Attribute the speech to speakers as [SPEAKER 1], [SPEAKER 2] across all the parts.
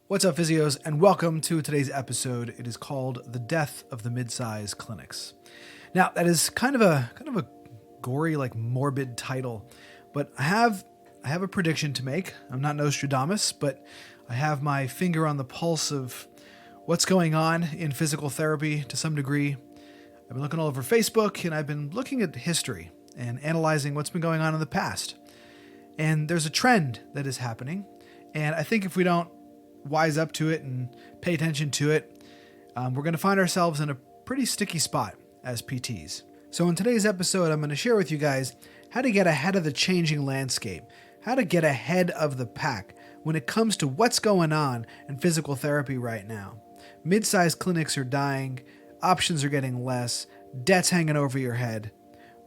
[SPEAKER 1] What's up, physios, and welcome to today's episode. It is called "The Death of the Mid-Size Clinics." Now, that is kind of a gory, morbid title, but I have a prediction to make. I'm not Nostradamus, but I have my finger on the pulse of what's going on in physical therapy to some degree. I've been looking all over Facebook, and I've been looking at history and analyzing what's been going on in the past. And there's a trend that is happening, and I think if we don't wise up to it and pay attention to it, we're going to find ourselves in a pretty sticky spot as PTs. So in today's episode, I'm going to share with you guys how to get ahead of the changing landscape, how to get ahead of the pack when it comes to what's going on in physical therapy right now. Mid-sized clinics are dying, options are getting less, debt's hanging over your head.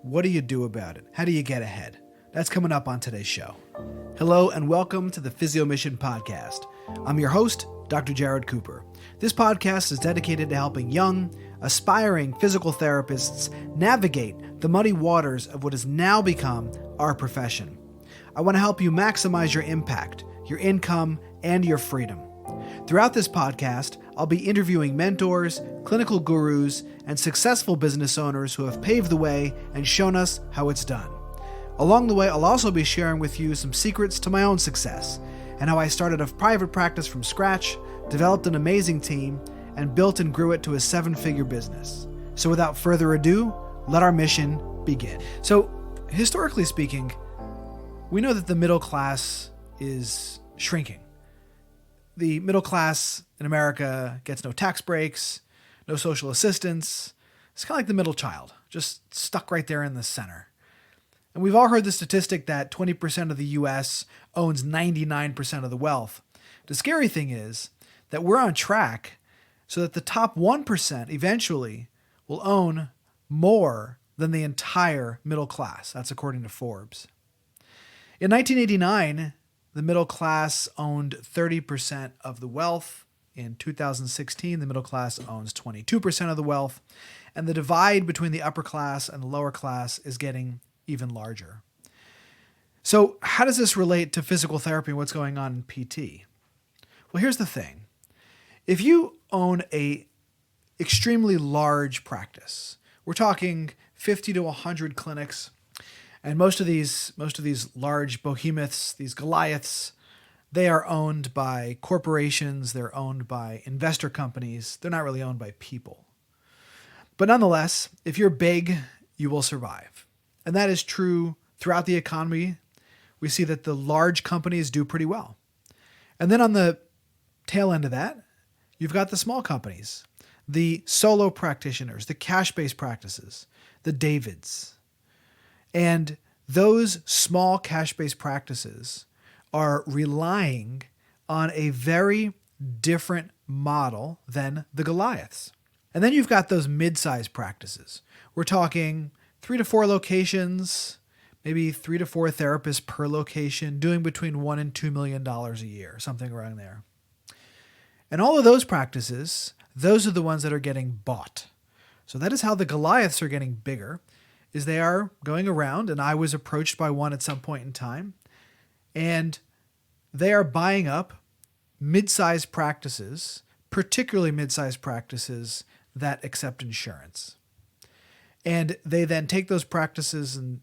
[SPEAKER 1] What do you do about it? How do you get ahead? That's coming up on today's show. Hello and welcome to the PHYSIOMission Podcast. I'm your host, Dr. Jared Cooper. This podcast is dedicated to helping young, aspiring physical therapists navigate the muddy waters of what has now become our profession. I want to help you maximize your impact, your income, and your freedom. Throughout this podcast, I'll be interviewing mentors, clinical gurus, and successful business owners who have paved the way and shown us how it's done. Along the way, I'll also be sharing with you some secrets to my own success and how I started a private practice from scratch, developed an amazing team, and built and grew it to a 7-figure business. So without further ado, let our mission begin. So historically speaking, we know that the middle class is shrinking. The middle class in America gets no tax breaks, no social assistance. It's kind of like the middle child, just stuck right there in the center. And we've all heard the statistic that 20% of the US owns 99% of the wealth. The scary thing is that we're on track so that the top 1% eventually will own more than the entire middle class. That's according to Forbes. In 1989, the middle class owned 30% of the wealth. In 2016, the middle class owns 22% of the wealth. And the divide between the upper class and the lower class is getting even larger. So how does this relate to physical therapy and what's going on in PT? Well, here's the thing. If you own a extremely large practice, we're talking 50 to 100 clinics, and most of these large behemoths, these Goliaths, they are owned by corporations, they're owned by investor companies, they're not really owned by people. But nonetheless, if you're big, you will survive. And that is true throughout the economy. We see that the large companies do pretty well. And then on the tail end of that, you've got the small companies, the solo practitioners, the cash-based practices, the Davids. And those small cash-based practices are relying on a very different model than the Goliaths. And then you've got those mid-sized practices. We're talking 3 to 4 locations, maybe 3 to 4 therapists per location, doing between $1 and $2 million a year, something around there. And all of those practices, those are the ones that are getting bought. So that is how the Goliaths are getting bigger, is they are going around, and I was approached by one at some point in time, and they are buying up mid-sized practices, particularly mid-sized practices that accept insurance. And they then take those practices and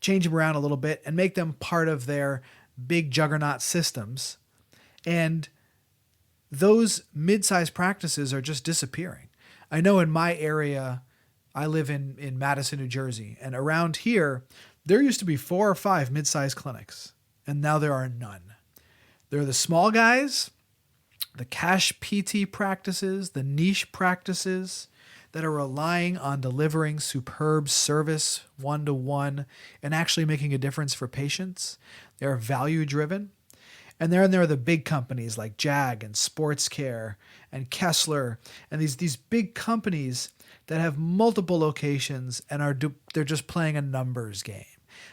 [SPEAKER 1] change them around a little bit and make them part of their big juggernaut systems. And those mid-sized practices are just disappearing. I know in my area, I live in Madison, New Jersey, and around here, there used to be 4 or 5 mid-sized clinics, and now there are none. There are the small guys, the cash PT practices, the niche practices that are relying on delivering superb service one-to-one and actually making a difference for patients. They're value-driven. And then there are the big companies like Jag and Sports Care and Kessler and these big companies that have multiple locations and they're just playing a numbers game.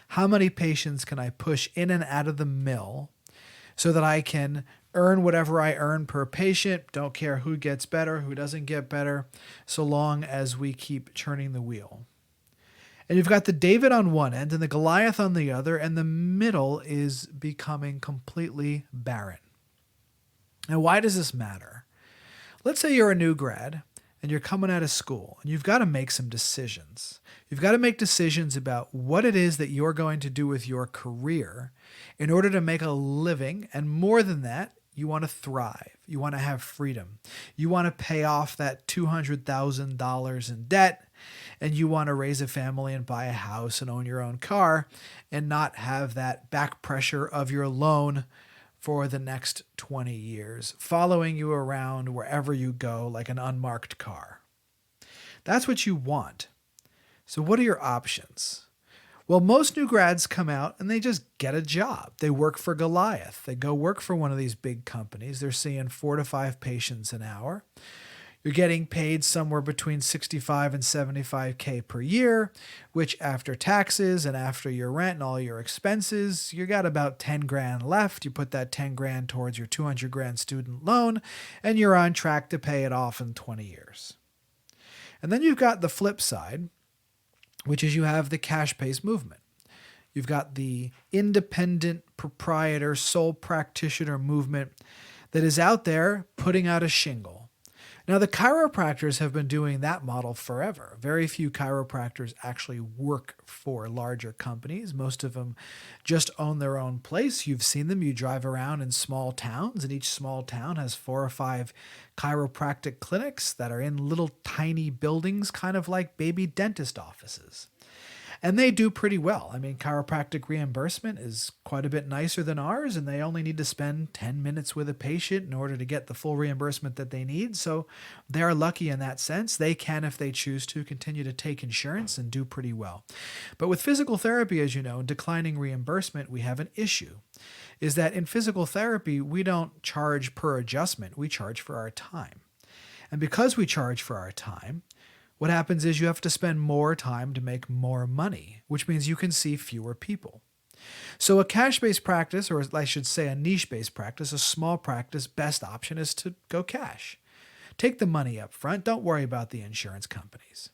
[SPEAKER 1] How many patients can I push in and out of the mill so that I can earn whatever I earn per patient, don't care who gets better, who doesn't get better, so long as we keep churning the wheel. And you've got the David on one end and the Goliath on the other, and the middle is becoming completely barren. Now, why does this matter? Let's say you're a new grad and you're coming out of school and you've got to make some decisions. You've got to make decisions about what it is that you're going to do with your career in order to make a living. And more than that, you want to thrive. You want to have freedom. You want to pay off that $200,000 in debt, and you want to raise a family and buy a house and own your own car and not have that back pressure of your loan for the next 20 years, following you around wherever you go like an unmarked car. That's what you want. So what are your options? Well, most new grads come out and they just get a job. They work for Goliath. They go work for one of these big companies. They're seeing 4 to 5 patients an hour. You're getting paid somewhere between $65 and $75K per year, which after taxes and after your rent and all your expenses, you got about 10 grand left. You put that 10 grand towards your 200 grand student loan, and you're on track to pay it off in 20 years. And then you've got the flip side, which is you have the cash-based movement. You've got the independent proprietor, sole practitioner movement that is out there putting out a shingle. Now, the chiropractors have been doing that model forever. Very few chiropractors actually work for larger companies. Most of them just own their own place. You've seen them. You drive around in small towns, and each small town has 4 or 5 chiropractic clinics that are in little tiny buildings, kind of like baby dentist offices. And they do pretty well. I mean, chiropractic reimbursement is quite a bit nicer than ours, and they only need to spend 10 minutes with a patient in order to get the full reimbursement that they need. So they're lucky in that sense. They can, if they choose to, continue to take insurance and do pretty well. But with physical therapy, as you know, declining reimbursement, we have an issue. Is that in physical therapy, we don't charge per adjustment. We charge for our time. And because we charge for our time, what happens is you have to spend more time to make more money, which means you can see fewer people. So a cash-based practice, or I should say a niche-based practice, a small practice, best option is to go cash. Take the money up front. Don't worry about the insurance companies.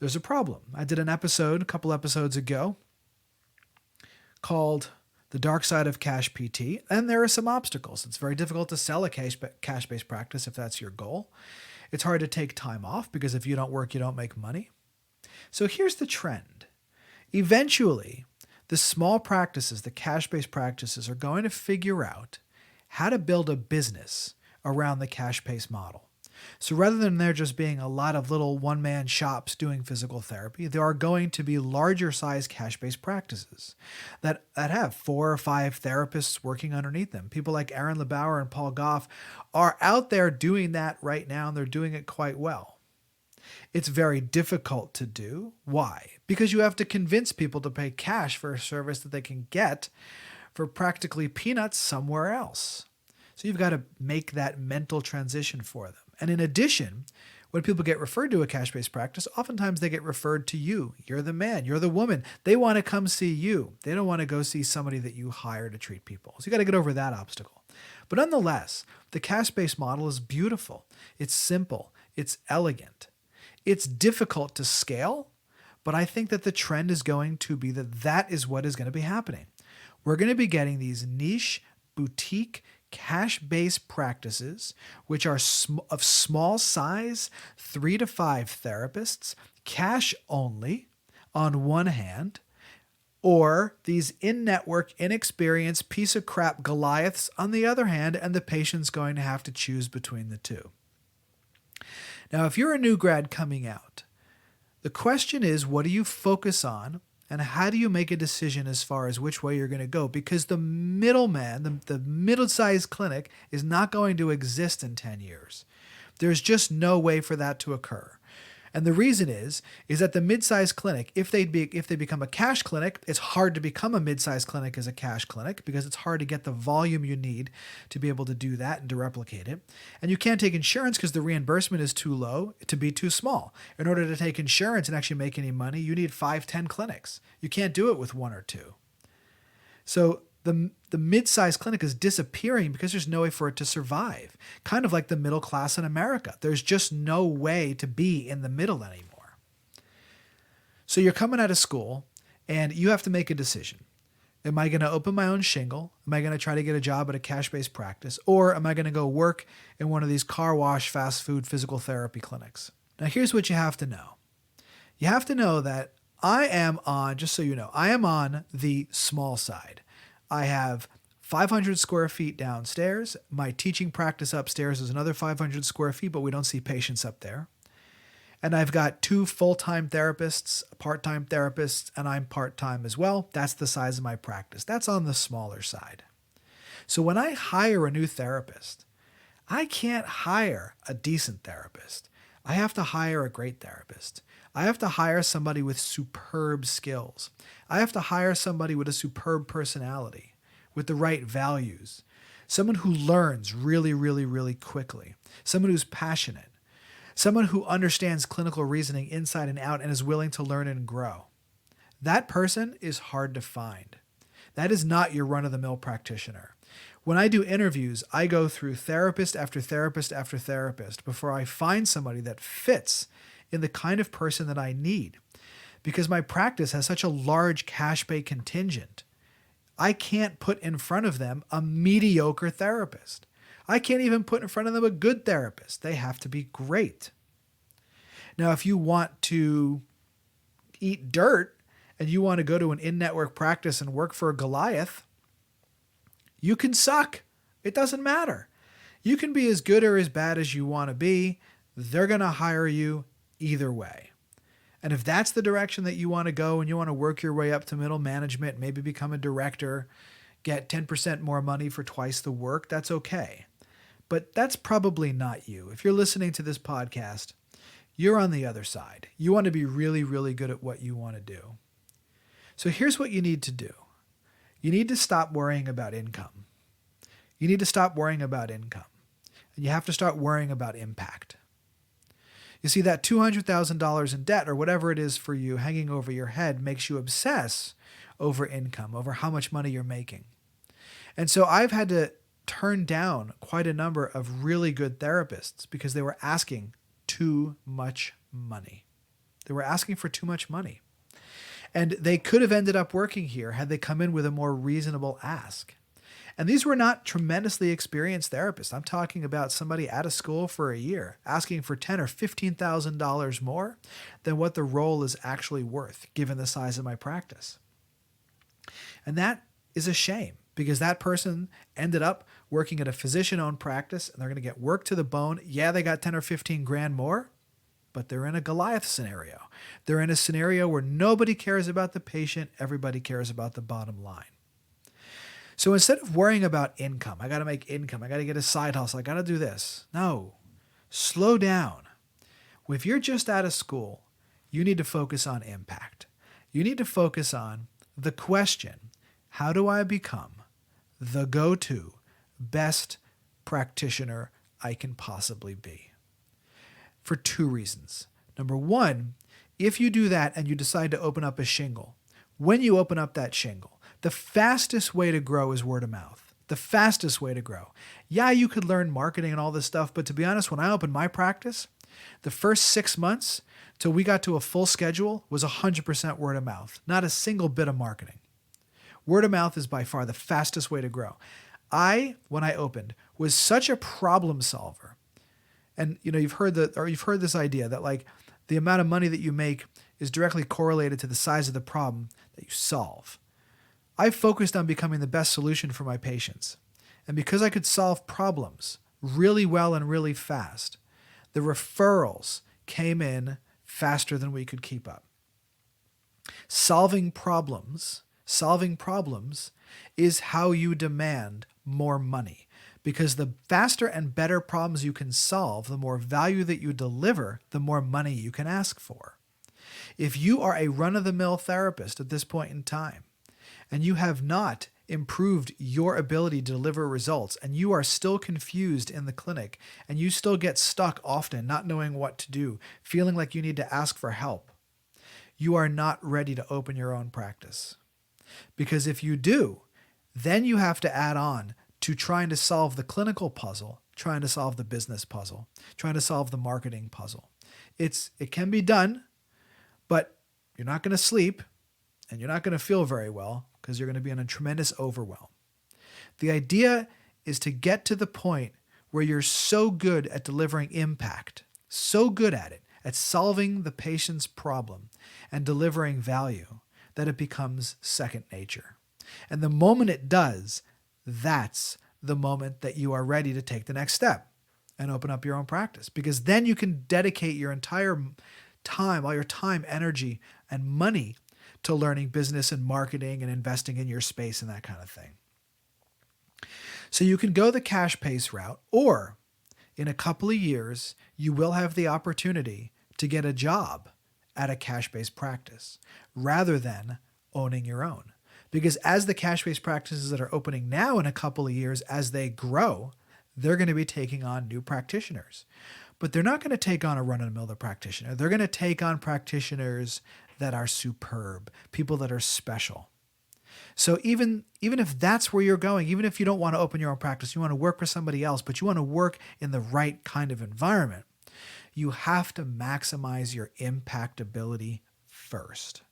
[SPEAKER 1] There's a problem. I did an episode a couple episodes ago called The Dark Side of Cash PT, and there are some obstacles. It's very difficult to sell a cash-based practice if that's your goal. It's hard to take time off because if you don't work, you don't make money. So here's the trend. Eventually, the small practices, the cash-based practices, are going to figure out how to build a business around the cash-based model. So rather than there just being a lot of little one-man shops doing physical therapy, there are going to be larger size cash-based practices that have 4 or 5 therapists working underneath them. People like Aaron LeBauer and Paul Goff are out there doing that right now, and they're doing it quite well. It's very difficult to do. Why? Because you have to convince people to pay cash for a service that they can get for practically peanuts somewhere else. So you've got to make that mental transition for them. And in addition, when people get referred to a cash-based practice, oftentimes they get referred to you. You're the man, you're the woman. They want to come see you. They don't want to go see somebody that you hire to treat people. So you got to get over that obstacle. But nonetheless, the cash-based model is beautiful. It's simple. It's elegant. It's difficult to scale, but I think that the trend is going to be that is what is going to be happening. We're going to be getting these niche, boutique, cash-based practices, which are of small size, 3 to 5 therapists, cash only on one hand, or these in-network, inexperienced piece of crap Goliaths on the other hand, and the patient's going to have to choose between the two. Now, if you're a new grad coming out, the question is, what do you focus on? And how do you make a decision as far as which way you're going to go? Because the middleman, the middle-sized clinic is not going to exist in 10 years. There's just no way for that to occur. And the reason is that the mid-sized clinic, if they become a cash clinic, it's hard to become a mid-sized clinic as a cash clinic because it's hard to get the volume you need to be able to do that and to replicate it. And you can't take insurance because the reimbursement is too low to be too small. In order to take insurance and actually make any money, you need 5, 10 clinics. You can't do it with 1 or 2. So the mid-sized clinic is disappearing because there's no way for it to survive. Kind of like the middle class in America. There's just no way to be in the middle anymore. So you're coming out of school and you have to make a decision. Am I going to open my own shingle? Am I going to try to get a job at a cash-based practice? Or am I going to go work in one of these car wash, fast food, physical therapy clinics? Now, here's what you have to know. You have to know that I am on, just so you know, I am on the small side. I have 500 square feet downstairs. My teaching practice upstairs is another 500 square feet, but we don't see patients up there. And I've got 2 full-time therapists, part-time therapists, and I'm part-time as well. That's the size of my practice. That's on the smaller side. So when I hire a new therapist, I can't hire a decent therapist. I have to hire a great therapist. I have to hire somebody with superb skills. I have to hire somebody with a superb personality, with the right values, someone who learns really, really, really quickly, someone who's passionate, someone who understands clinical reasoning inside and out and is willing to learn and grow. That person is hard to find. That is not your run-of-the-mill practitioner. When I do interviews, I go through therapist after therapist after therapist before I find somebody that fits in the kind of person that I need. Because my practice has such a large cash pay contingent, I can't put in front of them a mediocre therapist. I can't even put in front of them a good therapist. They have to be great. Now, if you want to eat dirt and you want to go to an in-network practice and work for a Goliath, you can suck. It doesn't matter. You can be as good or as bad as you want to be. They're going to hire you either way. And if that's the direction that you want to go and you want to work your way up to middle management, maybe become a director, get 10% more money for twice the work, that's okay. But that's probably not you. If you're listening to this podcast, you're on the other side. You want to be really, really good at what you want to do. So here's what you need to do. You need to stop worrying about income. You need to stop worrying about income. And you have to start worrying about impact. You see, that $200,000 in debt or whatever it is for you hanging over your head makes you obsess over income, over how much money you're making. And so I've had to turn down quite a number of really good therapists because they were asking too much money. They were asking for too much money. And they could have ended up working here had they come in with a more reasonable ask. And these were not tremendously experienced therapists. I'm talking about somebody out of school for a year asking for $10,000 or $15,000 more than what the role is actually worth, given the size of my practice. And that is a shame because that person ended up working at a physician-owned practice and they're going to get work to the bone. Yeah, they got 10 or 15 grand more, but they're in a Goliath scenario. They're in a scenario where nobody cares about the patient. Everybody cares about the bottom line. So instead of worrying about income, I got to make income, I got to get a side hustle, I got to do this. No, slow down. If you're just out of school, you need to focus on impact. You need to focus on the question, how do I become the go-to best practitioner I can possibly be? For 2 reasons. Number 1, if you do that and you decide to open up a shingle, when you open up that shingle, the fastest way to grow is word of mouth. The fastest way to grow. Yeah, you could learn marketing and all this stuff, but to be honest, when I opened my practice, the first 6 months till we got to a full schedule was 100% word of mouth. Not a single bit of marketing. Word of mouth is by far the fastest way to grow. When I opened, was such a problem solver. And you've heard this idea that like the amount of money that you make is directly correlated to the size of the problem that you solve. I focused on becoming the best solution for my patients. And because I could solve problems really well and really fast, the referrals came in faster than we could keep up. Solving problems is how you demand more money. Because the faster and better problems you can solve, the more value that you deliver, the more money you can ask for. If you are a run-of-the-mill therapist at this point in time, and you have not improved your ability to deliver results, and you are still confused in the clinic, and you still get stuck often not knowing what to do, feeling like you need to ask for help, you are not ready to open your own practice. Because if you do, then you have to add on to trying to solve the clinical puzzle, trying to solve the business puzzle, trying to solve the marketing puzzle. It can be done, but you're not going to sleep and you're not going to feel very well because you're going to be in a tremendous overwhelm. The idea is to get to the point where you're so good at delivering impact, so good at solving the patient's problem and delivering value that it becomes second nature. And the moment it does, that's the moment that you are ready to take the next step and open up your own practice, because then you can dedicate your entire time, all your time, energy, and money to learning business and marketing and investing in your space and that kind of thing. So you can go the cash-based route, or in a couple of years, you will have the opportunity to get a job at a cash-based practice rather than owning your own. Because as the cash-based practices that are opening now in a couple of years, as they grow, they're going to be taking on new practitioners. But they're not going to take on a run-of-the-mill practitioner. They're going to take on practitioners that are superb, people that are special. So even if that's where you're going, even if you don't want to open your own practice, you want to work for somebody else, but you want to work in the right kind of environment, you have to maximize your impact ability first.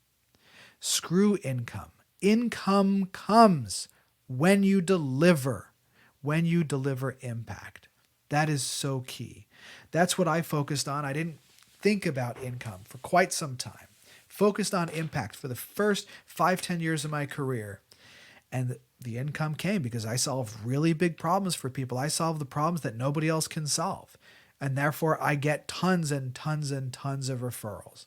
[SPEAKER 1] Screw income. Income comes when you deliver impact. That is so key. That's what I focused on. I didn't think about income for quite some time. Focused on impact for the first 5-10 years of my career. And the income came because I solved really big problems for people. I solve the problems that nobody else can solve. And therefore, I get tons and tons and tons of referrals.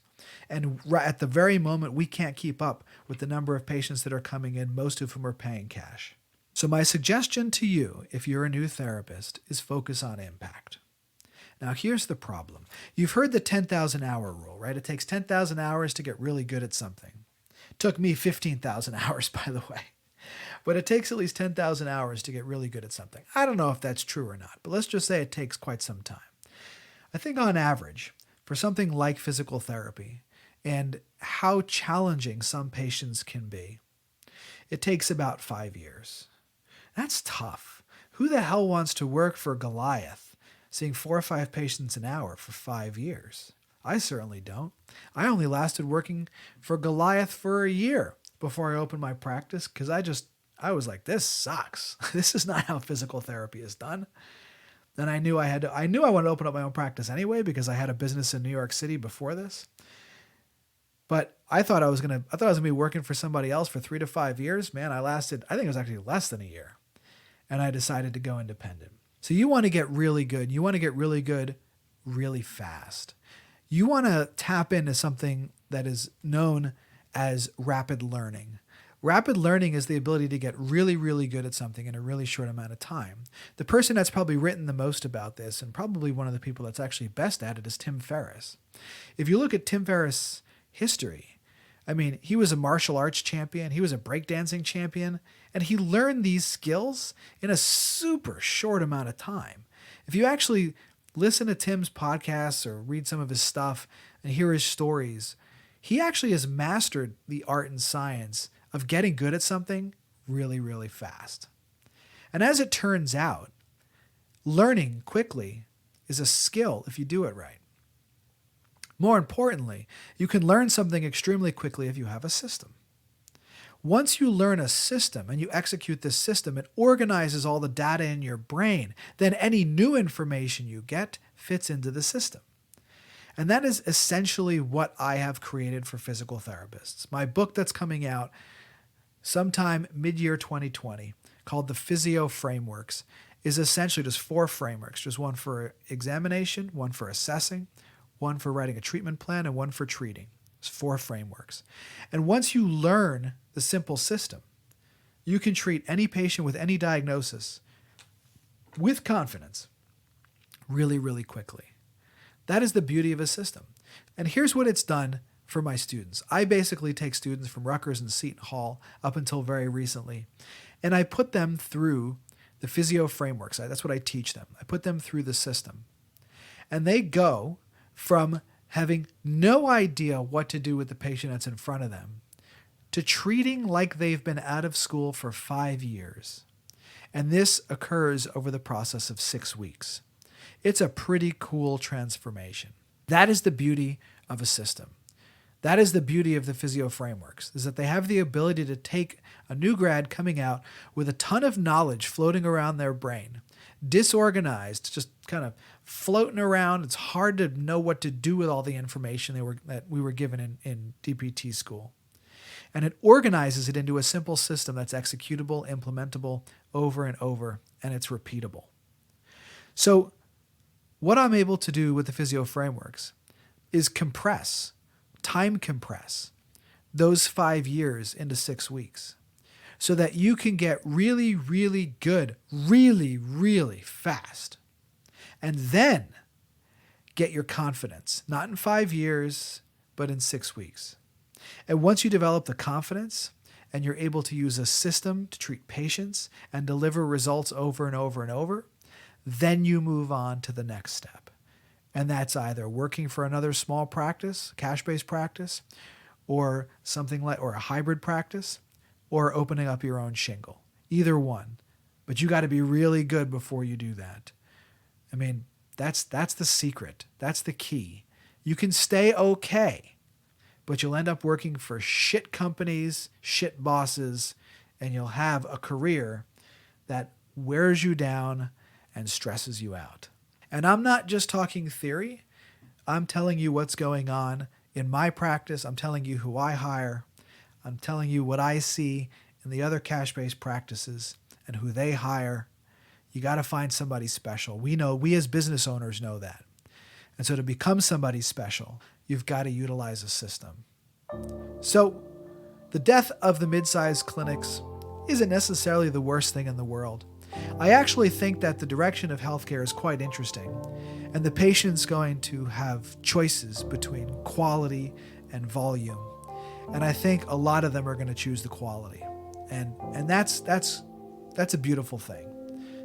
[SPEAKER 1] And at the very moment, we can't keep up with the number of patients that are coming in, most of whom are paying cash. So my suggestion to you, if you're a new therapist, is focus on impact. Now, here's the problem. You've heard the 10,000 hour rule, right? It takes 10,000 hours to get really good at something. It took me 15,000 hours, by the way. But it takes at least 10,000 hours to get really good at something. I don't know if that's true or not, but let's just say it takes quite some time. I think on average, for something like physical therapy and how challenging some patients can be, it takes about 5 years. That's tough. Who the hell wants to work for Goliath, seeing 4 or 5 patients an hour for 5 years? I certainly don't. I only lasted working for Goliath for a year before I opened my practice because I was like, this sucks. This is not how physical therapy is done. And I knew I wanted to open up my own practice anyway because I had a business in New York City before this. But I thought I was gonna be working for somebody else for 3 to 5 years. Man, I think it was actually less than a year. And I decided to go independent. So you want to get really good. You want to get really good really fast. You want to tap into something that is known as rapid learning. Rapid learning is the ability to get really, really good at something in a really short amount of time. The person that's probably written the most about this, and probably one of the people that's actually best at it, is Tim Ferriss. If you look at Tim Ferriss' history, I mean, he was a martial arts champion, he was a breakdancing champion, and he learned these skills in a super short amount of time. If you actually listen to Tim's podcasts or read some of his stuff and hear his stories, he actually has mastered the art and science of getting good at something really, really fast. And as it turns out, learning quickly is a skill if you do it right. More importantly, you can learn something extremely quickly if you have a system. Once you learn a system and you execute this system, it organizes all the data in your brain. Then any new information you get fits into the system. And that is essentially what I have created for physical therapists. My book that's coming out sometime mid-year 2020, called The Physio Frameworks, is essentially just 4 frameworks. Just one for examination, one for assessing, one for writing a treatment plan, and one for treating. It's 4 frameworks. And once you learn the simple system, you can treat any patient with any diagnosis with confidence really, really quickly. That is the beauty of a system. And here's what it's done for my students. I basically take students from Rutgers and Seton Hall up until very recently, and I put them through the physio frameworks. That's what I teach them. I put them through the system. And they go from having no idea what to do with the patient that's in front of them to treating like they've been out of school for 5 years. And this occurs over the process of 6 weeks. It's a pretty cool transformation. That is the beauty of a system. That is the beauty of the physio frameworks, is that they have the ability to take a new grad coming out with a ton of knowledge floating around their brain, disorganized, just kind of floating around. It's hard to know what to do with all the information that we were given in DPT school. And it organizes it into a simple system that's executable, implementable over and over, and it's repeatable. So what I'm able to do with the physio frameworks is time compress those 5 years into 6 weeks so that you can get really, really good, really, really fast. And then get your confidence, not in 5 years, but in 6 weeks. And once you develop the confidence and you're able to use a system to treat patients and deliver results over and over and over, then you move on to the next step. And that's either working for another small practice, cash-based practice, or or a hybrid practice, or opening up your own shingle. Either one. But you got to be really good before you do that. I mean, that's the secret. That's the key. You can stay okay, but you'll end up working for shit companies, shit bosses, and you'll have a career that wears you down and stresses you out. And I'm not just talking theory. I'm telling you what's going on in my practice. I'm telling you who I hire. I'm telling you what I see in the other cash-based practices and who they hire. You got to find somebody special. We as business owners know that. And so to become somebody special, you've got to utilize a system. So the death of the mid-sized clinics isn't necessarily the worst thing in the world. I actually think that the direction of healthcare is quite interesting, and the patient's going to have choices between quality and volume. And I think a lot of them are going to choose the quality. And that's a beautiful thing,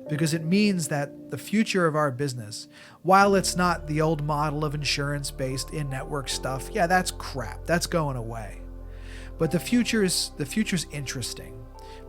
[SPEAKER 1] because it means that the future of our business, while it's not the old model of insurance-based in-network stuff, yeah, that's crap. That's going away. But the future's interesting.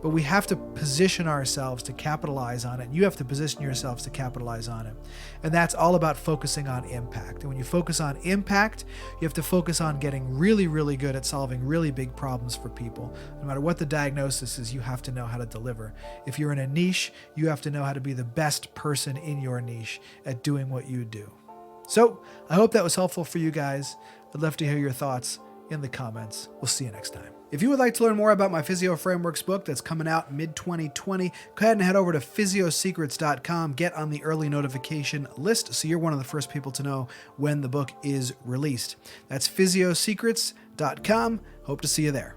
[SPEAKER 1] But we have to position ourselves to capitalize on it. And you have to position yourselves to capitalize on it. And that's all about focusing on impact. And when you focus on impact, you have to focus on getting really, really good at solving really big problems for people. No matter what the diagnosis is, you have to know how to deliver. If you're in a niche, you have to know how to be the best person in your niche at doing what you do. So I hope that was helpful for you guys. I'd love to hear your thoughts in the comments. We'll see you next time. If you would like to learn more about my Physio Frameworks book that's coming out mid-2020, go ahead and head over to PHYSIOSecrets.com. Get on the early notification list so you're one of the first people to know when the book is released. That's PHYSIOSecrets.com. Hope to see you there.